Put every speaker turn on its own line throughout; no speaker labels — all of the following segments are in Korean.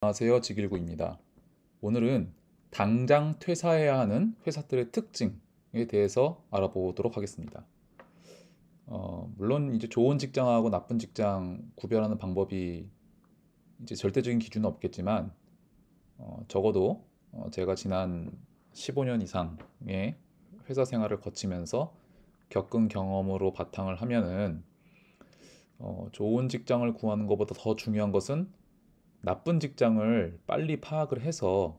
안녕하세요. 지길구입니다. 오늘은 당장 퇴사해야 하는 회사들의 특징에 대해서 알아보도록 하겠습니다. 물론 이제 좋은 직장하고 나쁜 직장 구별하는 방법이 이제 절대적인 기준은 없겠지만, 적어도 제가 지난 15년 이상의 회사 생활을 거치면서 겪은 경험으로 바탕을 하면은, 좋은 직장을 구하는 것보다 더 중요한 것은 나쁜 직장을 빨리 파악을 해서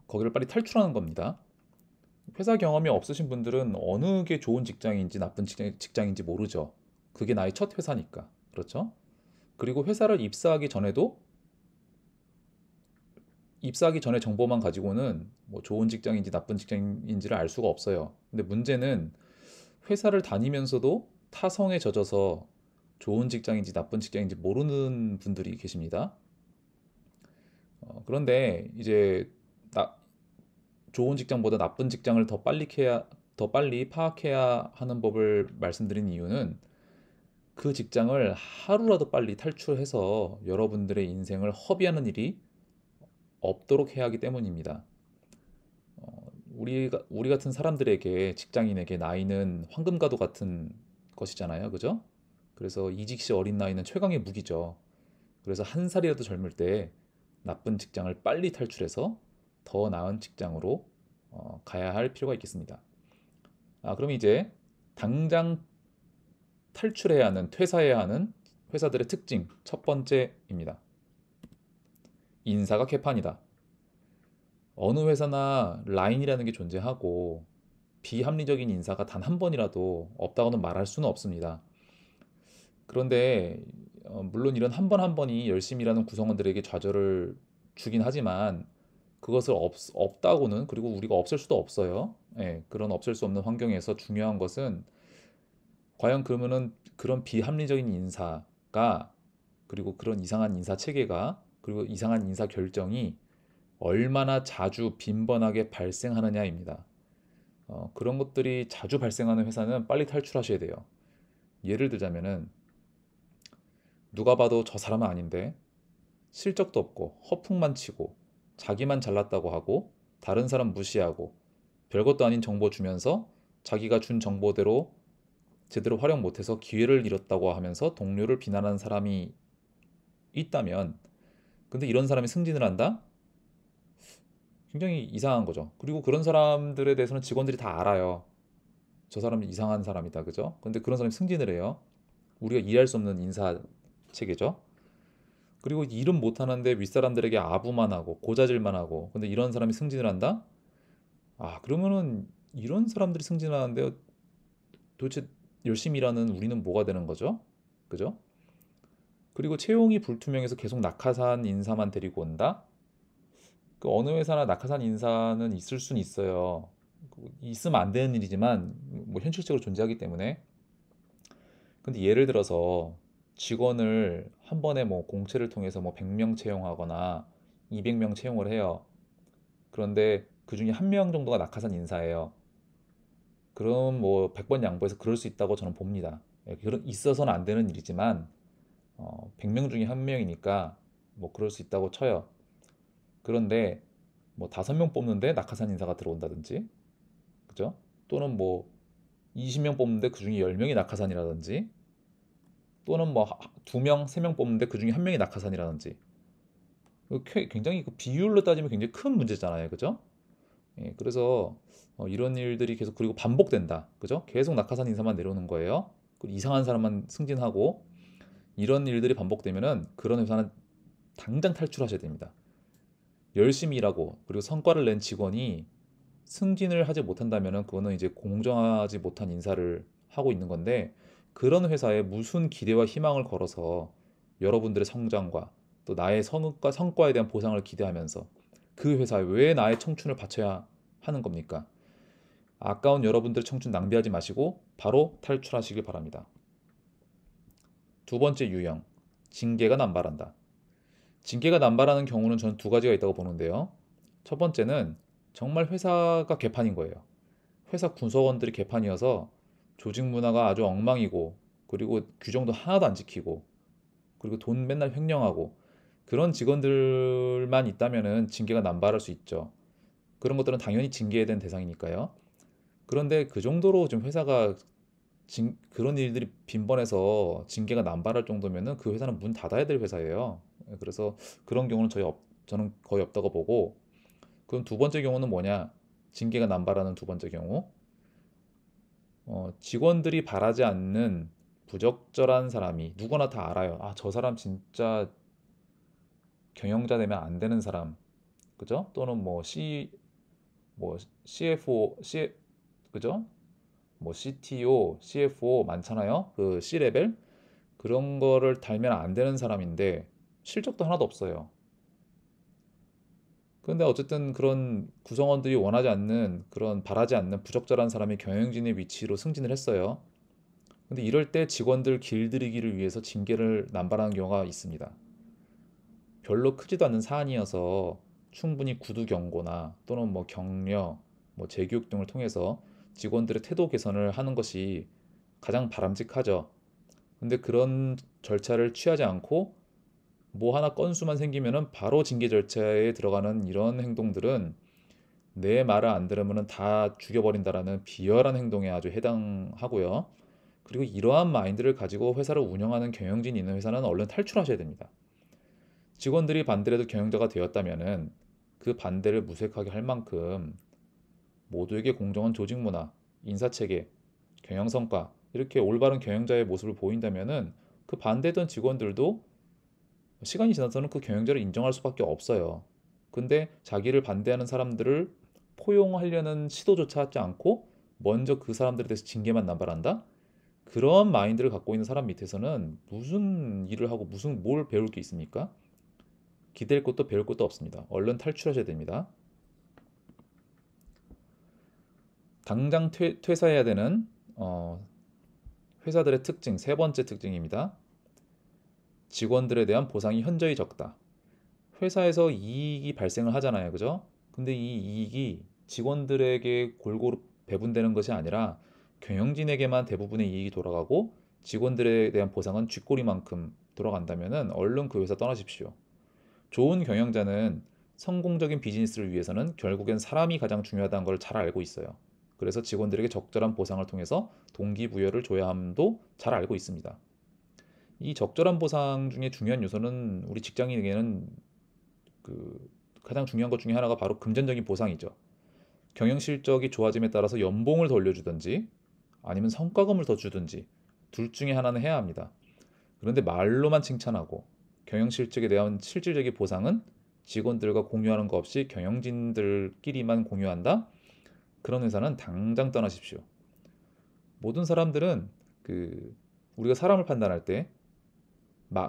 거기를 빨리 탈출하는 겁니다. 회사 경험이 없으신 분들은 어느 게 좋은 직장인지 나쁜 직장인지 모르죠. 그게 나의 첫 회사니까. 그렇죠? 그리고 회사를 입사하기 전에도 입사하기 전에 정보만 가지고는 뭐 좋은 직장인지 나쁜 직장인지를 알 수가 없어요. 근데 문제는 회사를 다니면서도 타성에 젖어서 좋은 직장인지 나쁜 직장인지 모르는 분들이 계십니다. 그런데 이제 나, 좋은 직장보다 나쁜 직장을 더 빨리 파악해야 하는 법을 말씀드린 이유는 그 직장을 하루라도 빨리 탈출해서 여러분들의 인생을 허비하는 일이 없도록 해야 하기 때문입니다. 우리 같은 사람들에게, 직장인에게 나이는 황금가도 같은 것이잖아요. 그죠? 그래서 이직 시 어린 나이는 최강의 무기죠. 그래서 한 살이라도 젊을 때 나쁜 직장을 빨리 탈출해서 더 나은 직장으로 가야 할 필요가 있겠습니다. 그럼 이제 당장 탈출해야 하는, 퇴사해야 하는 회사들의 특징 첫 번째입니다. 인사가 개판이다. 어느 회사나 라인이라는 게 존재하고 비합리적인 인사가 단 한 번이라도 없다고는 말할 수는 없습니다. 그런데 물론 이런 한 번 한 번이 열심히 일하는 구성원들에게 좌절을 주긴 하지만 그것을 없다고는, 그리고 우리가 없앨 수도 없어요. 예, 그런 없앨 수 없는 환경에서 중요한 것은 과연 그러면은 그런 비합리적인 인사가, 그리고 그런 이상한 인사 체계가, 그리고 이상한 인사 결정이 얼마나 자주 빈번하게 발생하느냐입니다. 그런 것들이 자주 발생하는 회사는 빨리 탈출하셔야 돼요. 예를 들자면은 누가 봐도 저 사람은 아닌데 실적도 없고 허풍만 치고 자기만 잘났다고 하고 다른 사람 무시하고 별것도 아닌 정보 주면서 자기가 준 정보대로 제대로 활용 못해서 기회를 잃었다고 하면서 동료를 비난하는 사람이 있다면, 근데 이런 사람이 승진을 한다? 굉장히 이상한 거죠. 그리고 그런 사람들에 대해서는 직원들이 다 알아요. 저 사람이 이상한 사람이다, 그죠? 근데 그런 사람이 승진을 해요. 우리가 이해할 수 없는 인사 체계죠. 그리고 일은 못하는데 윗사람들에게 아부만 하고 고자질만 하고, 근데 이런 사람이 승진을 한다? 그러면은 이런 사람들이 승진하는데 도대체 열심히 일하는 우리는 뭐가 되는 거죠? 그죠? 그리고 채용이 불투명해서 계속 낙하산 인사만 데리고 온다? 그 어느 회사나 낙하산 인사는 있을 순 있어요. 있으면 안 되는 일이지만 뭐 현실적으로 존재하기 때문에. 근데 예를 들어서 직원을 한 번에 뭐 공채를 통해서 뭐 100명 채용하거나 200명 채용을 해요. 그런데 그 중에 한 명 정도가 낙하산 인사예요. 그럼 뭐 100번 양보해서 그럴 수 있다고 저는 봅니다. 그런 있어서는 안 되는 일이지만 100명 중에 한 명이니까 뭐 그럴 수 있다고 쳐요. 그런데 뭐 5명 뽑는데 낙하산 인사가 들어온다든지, 그죠? 또는 뭐 20명 뽑는데 그중에 10명이 낙하산이라든지, 또는 뭐 2명, 3명 뽑는데 그중에 한 명이 낙하산이라든지, 굉장히 그 비율로 따지면 굉장히 큰 문제잖아요. 그죠? 예, 그래서 이런 일들이 계속, 그리고 반복된다. 그죠? 계속 낙하산 인사만 내려오는 거예요. 그리고 이상한 사람만 승진하고, 이런 일들이 반복되면은 그런 회사는 당장 탈출하셔야 됩니다. 열심히 일하고 그리고 성과를 낸 직원이 승진을 하지 못한다면은 그거는 이제 공정하지 못한 인사를 하고 있는 건데, 그런 회사에 무슨 기대와 희망을 걸어서 여러분들의 성장과 또 나의 성과에 대한 보상을 기대하면서 그 회사에 왜 나의 청춘을 바쳐야 하는 겁니까? 아까운 여러분들의 청춘 낭비하지 마시고 바로 탈출하시길 바랍니다. 두 번째 유형, 징계가 남발한다. 징계가 남발하는 경우는 저는 두 가지가 있다고 보는데요. 첫 번째는 정말 회사가 개판인 거예요. 회사 구성원들이 개판이어서 조직 문화가 아주 엉망이고, 그리고 규정도 하나도 안 지키고, 그리고 돈 맨날 횡령하고, 그런 직원들만 있다면은 징계가 남발할 수 있죠. 그런 것들은 당연히 징계해야 되는 대상이니까요. 그런데 그 정도로 좀 회사가 그런 일들이 빈번해서 징계가 남발할 정도면은 그 회사는 문 닫아야 될 회사예요. 그래서 그런 경우는 저는 거의 없다고 보고, 그럼 두 번째 경우는 뭐냐? 징계가 남발하는 두 번째 경우. 직원들이 바라지 않는 부적절한 사람이 누구나 다 알아요. 아, 저 사람 진짜 경영자 되면 안 되는 사람. 그죠? 또는 뭐 CFO, 그죠? 뭐 CTO, CFO 많잖아요. 그 C레벨. 그런 거를 달면 안 되는 사람인데 실적도 하나도 없어요. 그런데 어쨌든 그런 구성원들이 원하지 않는 그런 바라지 않는 부적절한 사람이 경영진의 위치로 승진을 했어요. 근데 이럴 때 직원들 길들이기를 위해서 징계를 남발하는 경우가 있습니다. 별로 크지도 않는 사안이어서 충분히 구두 경고나 또는 뭐 격려, 뭐 재교육 등을 통해서 직원들의 태도 개선을 하는 것이 가장 바람직하죠. 근데 그런 절차를 취하지 않고 뭐 하나 건수만 생기면은 바로 징계 절차에 들어가는 이런 행동들은 내 말을 안 들으면은 다 죽여버린다라는 비열한 행동에 아주 해당하고요. 그리고 이러한 마인드를 가지고 회사를 운영하는 경영진이 있는 회사는 얼른 탈출하셔야 됩니다. 직원들이 반대라도 경영자가 되었다면은 그 반대를 무색하게 할 만큼 모두에게 공정한 조직 문화, 인사 체계, 경영 성과 이렇게 올바른 경영자의 모습을 보인다면은 그 반대던 직원들도 시간이 지나서는 그 경영자를 인정할 수밖에 없어요. 근데 자기를 반대하는 사람들을 포용하려는 시도조차 하지 않고 먼저 그 사람들에 대해서 징계만 남발한다? 그런 마인드를 갖고 있는 사람 밑에서는 무슨 일을 하고 무슨 뭘 배울 게 있습니까? 기댈 것도 배울 것도 없습니다. 얼른 탈출하셔야 됩니다. 당장 퇴사해야 되는 회사들의 특징, 세 번째 특징입니다. 직원들에 대한 보상이 현저히 적다. 회사에서 이익이 발생을 하잖아요. 그죠? 근데 이 이익이 직원들에게 골고루 배분되는 것이 아니라 경영진에게만 대부분의 이익이 돌아가고 직원들에 대한 보상은 쥐꼬리만큼 돌아간다면은 얼른 그 회사 떠나십시오. 좋은 경영자는 성공적인 비즈니스를 위해서는 결국엔 사람이 가장 중요하다는 걸 잘 알고 있어요. 그래서 직원들에게 적절한 보상을 통해서 동기부여를 줘야 함도 잘 알고 있습니다. 이 적절한 보상 중에 중요한 요소는 우리 직장인에게는 그 가장 중요한 것 중에 하나가 바로 금전적인 보상이죠. 경영 실적이 좋아짐에 따라서 연봉을 더 올려주든지 아니면 성과금을 더 주든지 둘 중에 하나는 해야 합니다. 그런데 말로만 칭찬하고 경영 실적에 대한 실질적인 보상은 직원들과 공유하는 것 없이 경영진들끼리만 공유한다? 그런 회사는 당장 떠나십시오. 모든 사람들은 그 우리가 사람을 판단할 때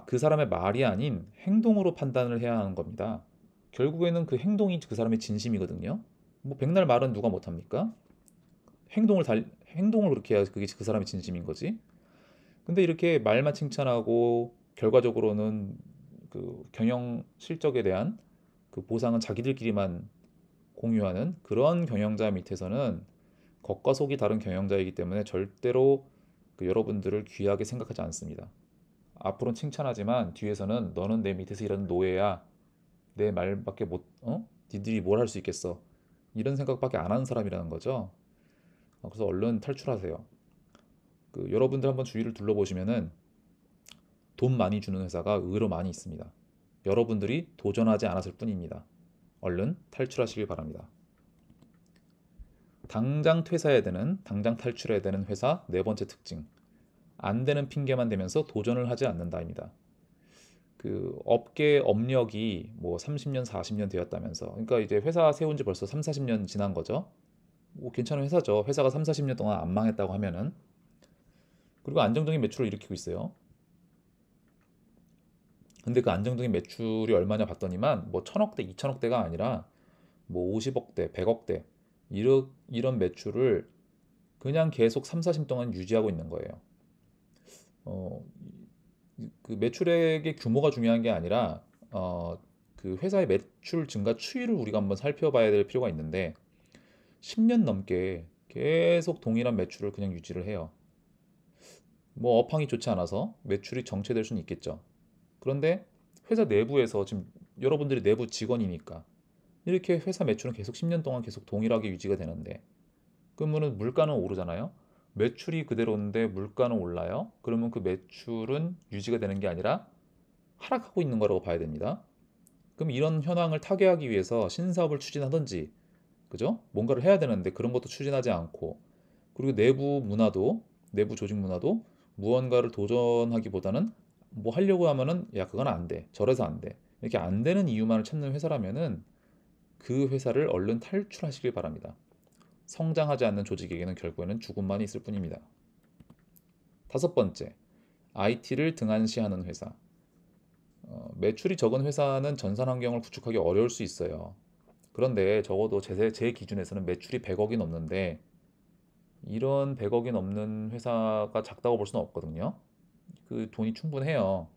그 사람의 말이 아닌 행동으로 판단을 해야 하는 겁니다. 결국에는 그 행동이 그 사람의 진심이거든요. 뭐 백날 말은 누가 못합니까? 행동을 그렇게 해야 그게 그 사람의 진심인 거지. 근데 이렇게 말만 칭찬하고 결과적으로는 그 경영 실적에 대한 그 보상은 자기들끼리만 공유하는 그런 경영자 밑에서는 겉과 속이 다른 경영자이기 때문에 절대로 그 여러분들을 귀하게 생각하지 않습니다. 앞으로는 칭찬하지만 뒤에서는 너는 내 밑에서 일하는 노예야. 내 말밖에 니들이 뭘 할 수 있겠어. 이런 생각밖에 안 하는 사람이라는 거죠. 그래서 얼른 탈출하세요. 여러분들 한번 주위를 둘러보시면은 돈 많이 주는 회사가 의외로 많이 있습니다. 여러분들이 도전하지 않았을 뿐입니다. 얼른 탈출하시길 바랍니다. 당장 탈출해야 되는 회사 네 번째 특징. 안 되는 핑계만 대면서 도전을 하지 않는다입니다. 그 업계 업력이 뭐 30년, 40년 되었다면서. 그러니까 이제 회사 세운 지 벌써 3, 40년 지난 거죠. 뭐 괜찮은 회사죠. 회사가 3, 40년 동안 안 망했다고 하면은. 그리고 안정적인 매출을 일으키고 있어요. 근데 그 안정적인 매출이 얼마냐 봤더니만 뭐 천억대, 이천억대가 아니라 뭐 50억대, 100억대 이런 매출을 그냥 계속 3, 40년 동안 유지하고 있는 거예요. 어, 그 매출액의 규모가 중요한 게 아니라 그 회사의 매출 증가 추이를 우리가 한번 살펴봐야 될 필요가 있는데 10년 넘게 계속 동일한 매출을 그냥 유지를 해요. 뭐 업황이 좋지 않아서 매출이 정체될 수는 있겠죠. 그런데 회사 내부에서 지금 여러분들이 내부 직원이니까 이렇게 회사 매출은 계속 10년 동안 계속 동일하게 유지가 되는데 그러면은 물가는 오르잖아요. 매출이 그대로인데 물가는 올라요. 그러면 그 매출은 유지가 되는 게 아니라 하락하고 있는 거라고 봐야 됩니다. 그럼 이런 현황을 타개하기 위해서 신사업을 추진하든지, 그죠? 뭔가를 해야 되는데 그런 것도 추진하지 않고, 그리고 내부 조직 문화도 무언가를 도전하기보다는 뭐 하려고 하면은 야, 그건 안 돼. 저래서 안 돼. 이렇게 안 되는 이유만을 찾는 회사라면은 그 회사를 얼른 탈출하시길 바랍니다. 성장하지 않는 조직에게는 결국에는 죽음만이 있을 뿐입니다. 다섯 번째, IT를 등한시하는 회사. 매출이 적은 회사는 전산 환경을 구축하기 어려울 수 있어요. 그런데 적어도 제 기준에서는 매출이 100억이 넘는데 이런 100억이 넘는 회사가 작다고 볼 수는 없거든요. 그 돈이 충분해요.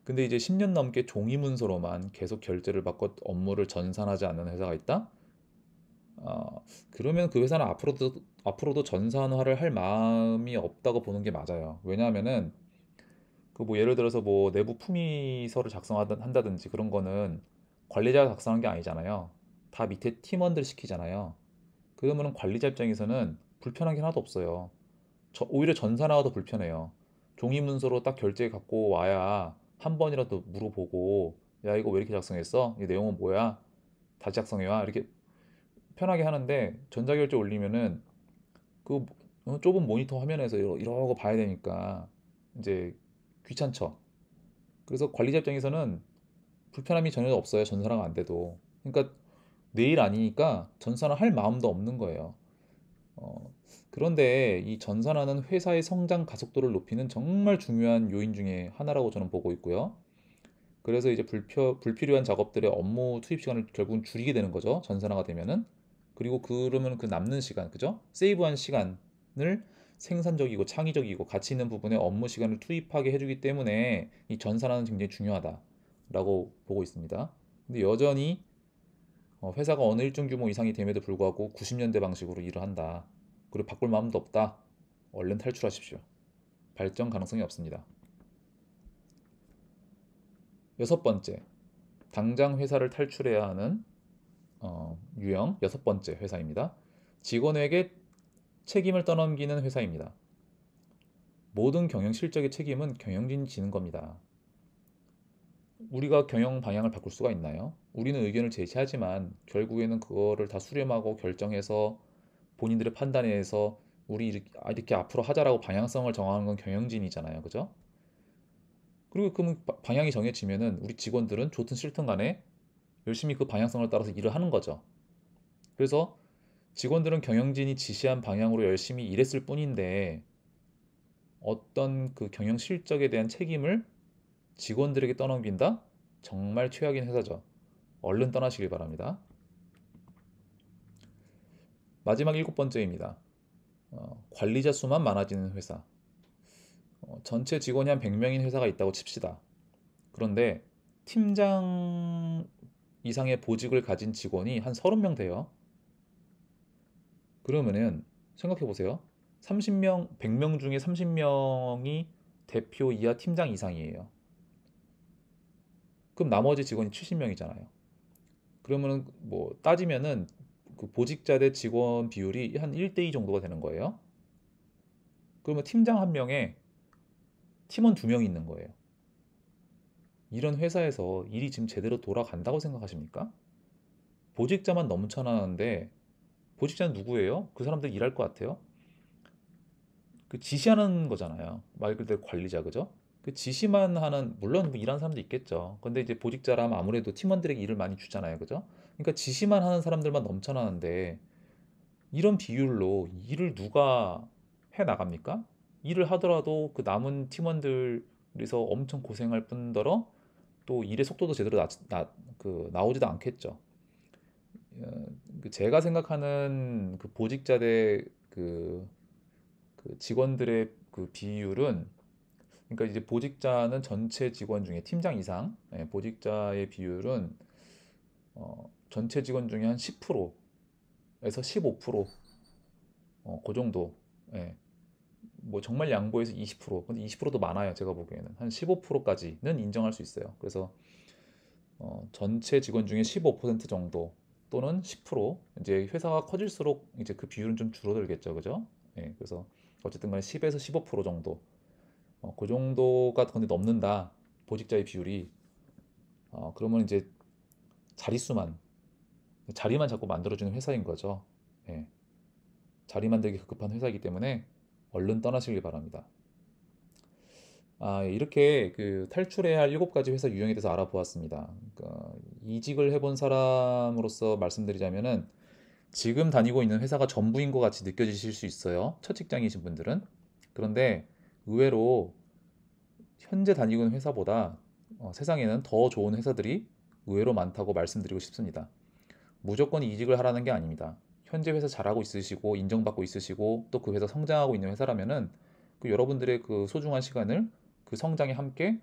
근데 이제 10년 넘게 종이 문서로만 계속 결제를 받고 업무를 전산하지 않는 회사가 있다? 그러면 그 회사는 앞으로도 전산화를 할 마음이 없다고 보는 게 맞아요. 왜냐하면은 그 뭐 예를 들어서 뭐 내부 품위서를 작성한다든지 그런 거는 관리자가 작성한 게 아니잖아요. 다 밑에 팀원들 시키잖아요. 그러면은 관리자 입장에서는 불편한 게 하나도 없어요. 오히려 전산화가 더 불편해요. 종이 문서로 딱 결제 갖고 와야 한 번이라도 물어보고 야 이거 왜 이렇게 작성했어? 이 내용은 뭐야? 다시 작성해와 이렇게 편하게 하는데 전자결제 올리면은 그 좁은 모니터 화면에서 이러고 봐야 되니까 이제 귀찮죠. 그래서 관리자 입장에서는 불편함이 전혀 없어요. 전산화가 안 돼도. 그러니까 내일 아니니까 전산화 할 마음도 없는 거예요. 어, 그런데 이 전산화는 회사의 성장 가속도를 높이는 정말 중요한 요인 중에 하나라고 저는 보고 있고요. 그래서 이제 불필요한 작업들의 업무 투입 시간을 결국은 줄이게 되는 거죠. 전산화가 되면은. 그리고 그러면 그 남는 시간, 그죠? 세이브한 시간을 생산적이고 창의적이고 가치 있는 부분에 업무 시간을 투입하게 해주기 때문에 이 전산화는 굉장히 중요하다라고 보고 있습니다. 근데 여전히 회사가 어느 일정 규모 이상이 됨에도 불구하고 90년대 방식으로 일을 한다. 그리고 바꿀 마음도 없다. 얼른 탈출하십시오. 발전 가능성이 없습니다. 여섯 번째, 당장 회사를 탈출해야 하는 유형 여섯 번째 회사입니다. 직원에게 책임을 떠넘기는 회사입니다. 모든 경영 실적의 책임은 경영진이 지는 겁니다. 우리가 경영 방향을 바꿀 수가 있나요? 우리는 의견을 제시하지만 결국에는 그거를 다 수렴하고 결정해서 본인들의 판단에 의해서 우리 이렇게 앞으로 하자라고 방향성을 정하는 건 경영진이잖아요. 그죠? 그리고 그 방향이 정해지면은 우리 직원들은 좋든 싫든 간에 열심히 그 방향성을 따라서 일을 하는 거죠. 그래서 직원들은 경영진이 지시한 방향으로 열심히 일했을 뿐인데 어떤 그 경영 실적에 대한 책임을 직원들에게 떠넘긴다? 정말 최악인 회사죠. 얼른 떠나시길 바랍니다. 마지막 일곱 번째입니다. 관리자 수만 많아지는 회사. 전체 직원이 한 100명인 회사가 있다고 칩시다. 그런데 팀장 이상의 보직을 가진 직원이 한 30명 돼요. 그러면은 생각해 보세요. 30명, 100명 중에 30명이 대표 이하 팀장 이상이에요. 그럼 나머지 직원이 70명이잖아요. 그러면은 뭐 따지면은 그 보직자 대 직원 비율이 한 1대2 정도가 되는 거예요. 그러면 팀장 한 명에 팀원 두 명이 있는 거예요. 이런 회사에서 일이 지금 제대로 돌아간다고 생각하십니까? 보직자만 넘쳐나는데 보직자는 누구예요? 그 사람들 일할 것 같아요? 그 지시하는 거잖아요. 말 그대로 관리자, 그죠? 그 지시만 하는, 물론 뭐 일하는 사람도 있겠죠. 근데 이제 보직자라면 아무래도 팀원들에게 일을 많이 주잖아요. 그죠? 그러니까 지시만 하는 사람들만 넘쳐나는데 이런 비율로 일을 누가 해 나갑니까? 일을 하더라도 그 남은 팀원들에서 엄청 고생할 뿐더러 또 일의 속도도 제대로 나오지도 않겠죠. 그 제가 생각하는 그 보직자 그 직원들의 그 비율은 그러니까 이제 보직자는 전체 직원 중에 팀장 이상 보직자의 비율은 전체 직원 중에 한 10%에서 15%, 그 정도. 예. 뭐 정말 양보해서 20%, 근데 20%도 많아요. 제가 보기에는 한 15%까지는 인정할 수 있어요. 그래서 전체 직원 중에 15% 정도 또는 10%, 이제 회사가 커질수록 이제 그 비율은 좀 줄어들겠죠, 그죠? 예, 그래서 어쨌든 간에 10에서 15% 정도, 그 정도가 근데 넘는다, 보직자의 비율이. 그러면 이제 자릿수만, 자리만 자꾸 만들어주는 회사인 거죠. 예, 자리 만들기 급급한 회사이기 때문에 얼른 떠나시길 바랍니다. 이렇게 그 탈출해야 할 7가지 회사 유형에 대해서 알아보았습니다. 그러니까 이직을 해본 사람으로서 말씀드리자면은 지금 다니고 있는 회사가 전부인 것 같이 느껴지실 수 있어요. 첫 직장이신 분들은. 그런데 의외로 현재 다니고 있는 회사보다 세상에는 더 좋은 회사들이 의외로 많다고 말씀드리고 싶습니다. 무조건 이직을 하라는 게 아닙니다. 현재 회사 잘하고 있으시고 인정받고 있으시고 또 그 회사 성장하고 있는 회사라면은 그 여러분들의 그 소중한 시간을 그 성장에 함께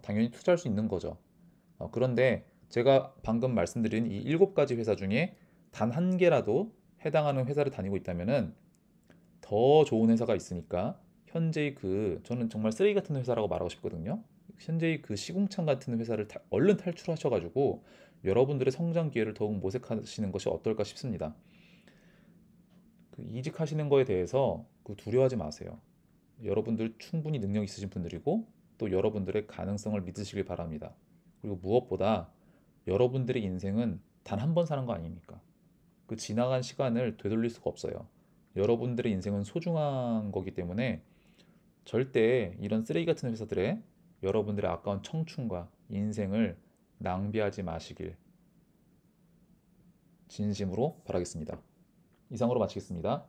당연히 투자할 수 있는 거죠. 그런데 제가 방금 말씀드린 이 7가지 회사 중에 단 한 개라도 해당하는 회사를 다니고 있다면은 더 좋은 회사가 있으니까 현재의 그 저는 정말 쓰레기 같은 회사라고 말하고 싶거든요. 현재의 그 시궁창 같은 회사를 얼른 탈출하셔가지고 여러분들의 성장 기회를 더욱 모색하시는 것이 어떨까 싶습니다. 그 이직하시는 거에 대해서 그 두려워하지 마세요. 여러분들 충분히 능력 있으신 분들이고 또 여러분들의 가능성을 믿으시길 바랍니다. 그리고 무엇보다 여러분들의 인생은 단 한 번 사는 거 아닙니까? 그 지나간 시간을 되돌릴 수가 없어요. 여러분들의 인생은 소중한 거기 때문에 절대 이런 쓰레기 같은 회사들에 여러분들의 아까운 청춘과 인생을 낭비하지 마시길 진심으로 바라겠습니다. 이상으로 마치겠습니다.